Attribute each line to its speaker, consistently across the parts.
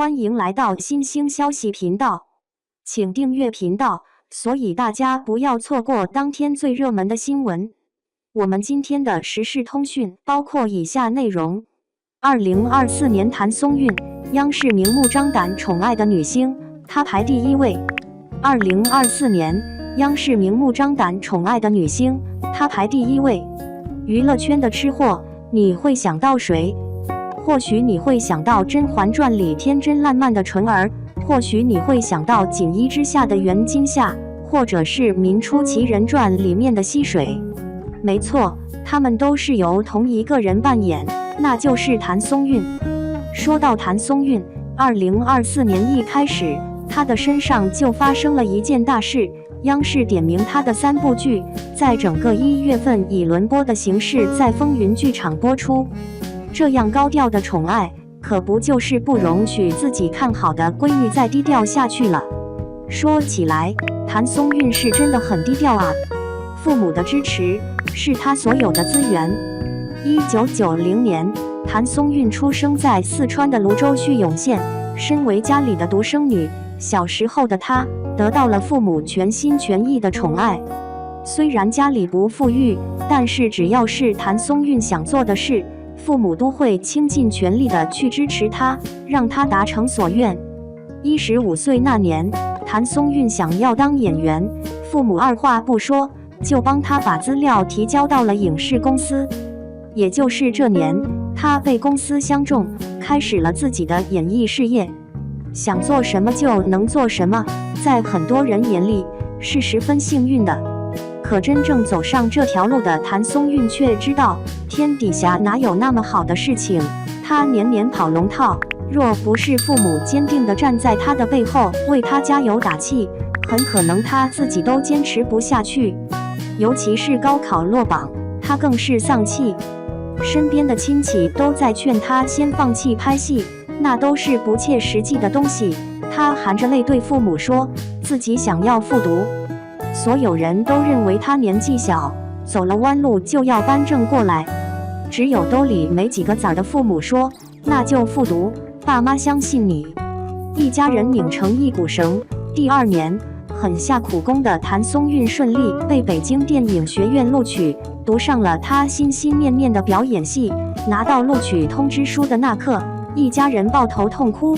Speaker 1: 欢迎来到新兴消息频道，请订阅频道，所以大家不要错过当天最热门的新闻。我们今天的时事通讯包括以下内容：2024年谭松韵，央视明目张胆宠爱的女星，她排第1位。2024年，央视明目张胆宠爱的女星，她排第1位。娱乐圈的吃货，你会想到谁？或许你会想到《甄嬛传》里天真烂漫的纯儿，或许你会想到《锦衣之下》的袁今夏，或者是《明初奇人传》里面的溪水。没错，他们都是由同一个人扮演，那就是谭松韵。说到谭松韵，2024年一开始，她的身上就发生了一件大事，央视点名她的3部剧，在整个1月份以轮播的形式在风云剧场播出。这样高调的宠爱，可不就是不容许自己看好的闺女再低调下去了？说起来，谭松韵是真的很低调啊。父母的支持是她所有的资源。1990年，谭松韵出生在四川的泸州叙永县，身为家里的独生女，小时候的她得到了父母全心全意的宠爱。虽然家里不富裕，但是只要是谭松韵想做的事，父母都会倾尽全力的去支持她，让她达成所愿。15岁那年，谭松韵想要当演员，父母二话不说就帮她把资料提交到了影视公司。也就是这年，她被公司相中，开始了自己的演艺事业。想做什么就能做什么，在很多人眼里是十分幸运的。可真正走上这条路的谭松韵却知道，天底下哪有那么好的事情。她年年跑龙套，若不是父母坚定地站在她的背后为她加油打气，很可能她自己都坚持不下去。尤其是高考落榜，她更是丧气。身边的亲戚都在劝她先放弃拍戏，那都是不切实际的东西。她含着泪对父母说，自己想要复读。所有人都认为他年纪小，走了弯路就要扳正过来。只有兜里没几个子儿的父母说，那就复读，爸妈相信你。一家人拧成一股绳。第2年，很下苦功的谭松韵顺利被北京电影学院录取，读上了他心心念念的表演系。拿到录取通知书的那刻，一家人抱头痛哭。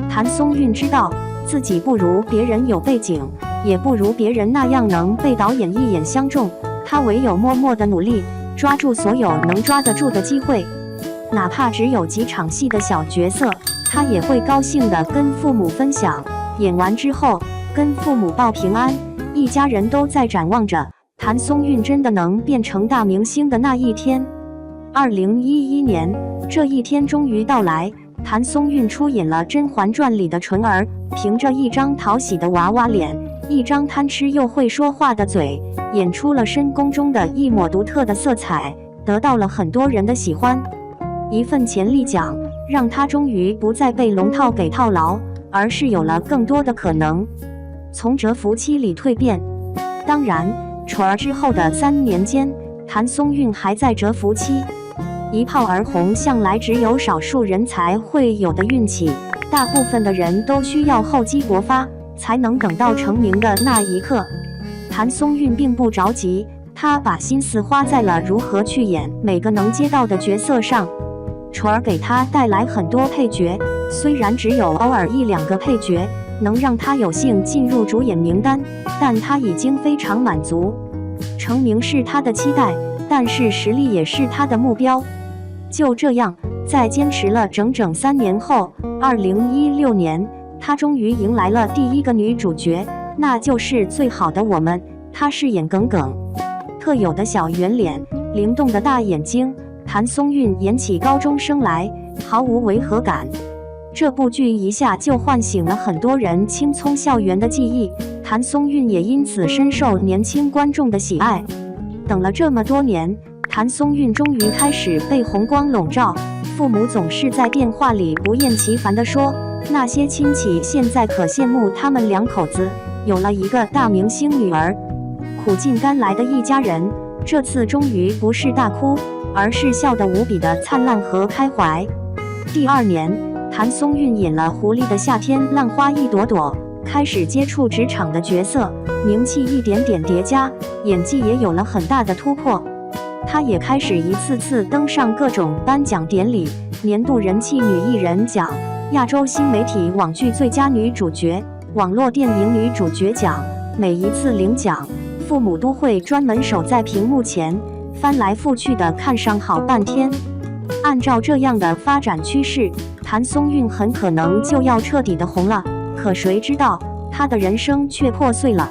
Speaker 1: 谭松韵知道自己不如别人有背景，也不如别人那样能被导演一眼相中，他唯有默默的努力，抓住所有能抓得住的机会，哪怕只有几场戏的小角色，他也会高兴地跟父母分享。演完之后，跟父母报平安，一家人都在展望着谭松韵真的能变成大明星的那一天。2011年，这一天终于到来，谭松韵出演了《甄嬛传》里的纯儿，凭着一张讨喜的娃娃脸，一张贪吃又会说话的嘴，演出了深宫中的一抹独特的色彩，得到了很多人的喜欢。一份潜力奖，让她终于不再被龙套给套牢，而是有了更多的可能，从蛰伏期里蜕变。当然，宠儿之后的3年间，谭松韵还在蛰伏期。一炮而红向来只有少数人才会有的运气，大部分的人都需要厚积薄发，才能等到成名的那一刻。谭松韵并不着急，她把心思花在了如何去演每个能接到的角色上。宠儿给她带来很多配角，虽然只有偶尔1-2个配角能让她有幸进入主演名单，但她已经非常满足。成名是她的期待，但是实力也是她的目标。就这样，在坚持了整整3年后，2016年，她终于迎来了第1个女主角，那就是《最好的我们》。她饰演耿耿，特有的小圆脸，灵动的大眼睛，谭松韵演起高中生来毫无违和感。这部剧一下就唤醒了很多人青葱校园的记忆，谭松韵也因此深受年轻观众的喜爱。等了这么多年，谭松韵终于开始被红光笼罩，父母总是在电话里不厌其烦地说，那些亲戚现在可羡慕他们2口子有了一个大明星女儿。苦尽甘来的一家人，这次终于不是大哭，而是笑得无比的灿烂和开怀。第2年，谭松韵演了《狐狸的夏天》《浪花一朵朵》，开始接触职场的角色，名气一点点叠加，演技也有了很大的突破。她也开始一次次登上各种颁奖典礼，年度人气女艺人奖、亚洲新媒体网剧最佳女主角、网络电影女主角奖。每一次领奖，父母都会专门守在屏幕前，翻来覆去的看上好半天。按照这样的发展趋势，谭松韵很可能就要彻底的红了。可谁知道，她的人生却破碎了，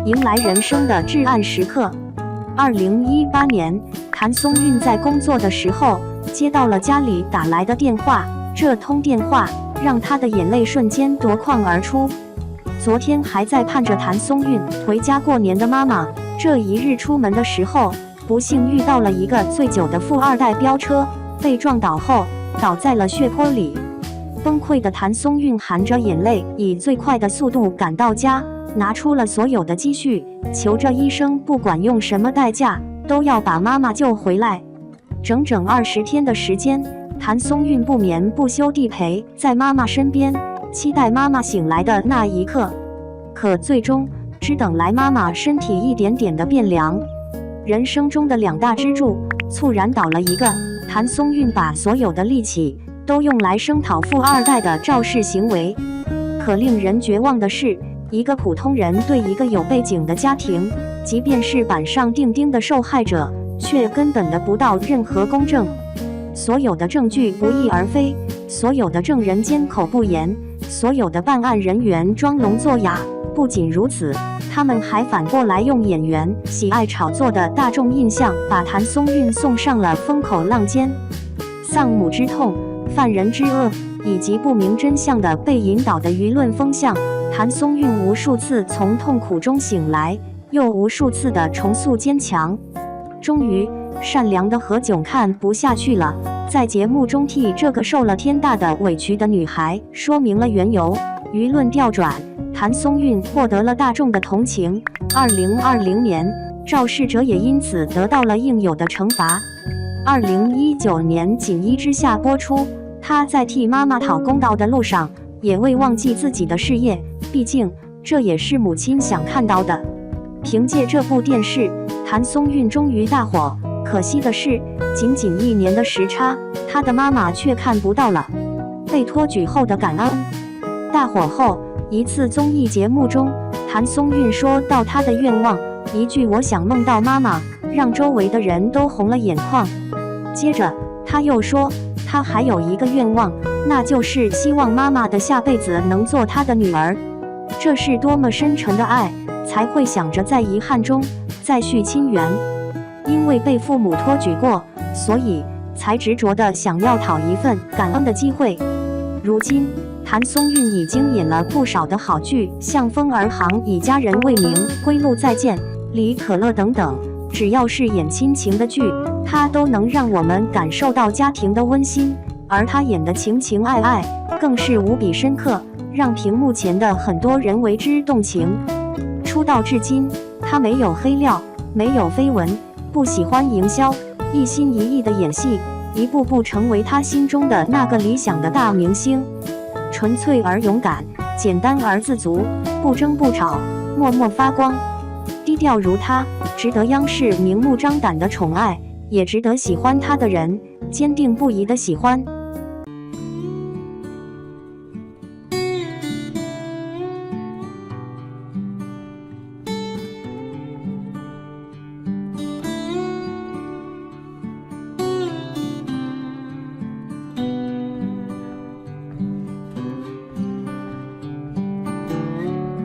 Speaker 1: 迎来人生的至暗时刻。2018年，谭松韵在工作的时候接到了家里打来的电话，这通电话让她的眼泪瞬间夺眶而出。昨天还在盼着谭松韵回家过年的妈妈，这一日出门的时候，不幸遇到了一个醉酒的富二代飙车，被撞倒后倒在了血泊里。崩溃的谭松韵含着眼泪，以最快的速度赶到家，拿出了所有的积蓄，求着医生不管用什么代价都要把妈妈救回来。整整20天的时间，谭松韵不眠不休地陪在妈妈身边，期待妈妈醒来的那一刻。可最终只等来妈妈身体一点点的变凉。人生中的2大支柱猝然倒了一个，谭松韵把所有的力气都用来声讨富二代的肇事行为。可令人绝望的是，一个普通人对一个有背景的家庭，即便是板上钉钉的受害者，却根本得不到任何公正。所有的证据不翼而飞，所有的证人缄口不言，所有的办案人员装聋作哑。不仅如此，他们还反过来用演员喜爱炒作的大众印象，把谭松韵送上了风口浪尖。丧母之痛、犯人之恶，以及不明真相的被引导的舆论风向，谭松韵无数次从痛苦中醒来，又无数次的重塑坚强。终于，善良的何炅看不下去了，在节目中替这个受了天大的委屈的女孩说明了缘由。舆论调转，谭松韵获得了大众的同情。2020年，肇事者也因此得到了应有的惩罚。2019年锦衣之下播出，她在替妈妈讨公道的路上，也未忘记自己的事业，毕竟这也是母亲想看到的。凭借这部电视，谭松韵终于大火。可惜的是，仅仅1年的时差，她的妈妈却看不到了被托举后的感恩。大火后，一次综艺节目中，谭松韵说到她的愿望，一句"我想梦到妈妈"，让周围的人都红了眼眶。接着，她又说，她还有一个愿望，那就是希望妈妈的下辈子能做她的女儿。这是多么深沉的爱，才会想着在遗憾中再续亲缘。因为被父母托举过，所以才执着地想要讨一份感恩的机会。如今，谭松韵已经演了不少的好剧，像《风儿行》《以家人为名》《归路再见》《李可乐》等等。只要是演亲情的剧，她都能让我们感受到家庭的温馨。而她演的情情爱爱，更是无比深刻，让屏幕前的很多人为之动情。出道至今，她没有黑料，没有绯闻，不喜欢营销，一心一意的演戏，一步步成为她心中的那个理想的大明星。纯粹而勇敢，简单而自足，不争不吵，默默发光。低调如她，值得央视明目张胆的宠爱，也值得喜欢她的人坚定不移的喜欢。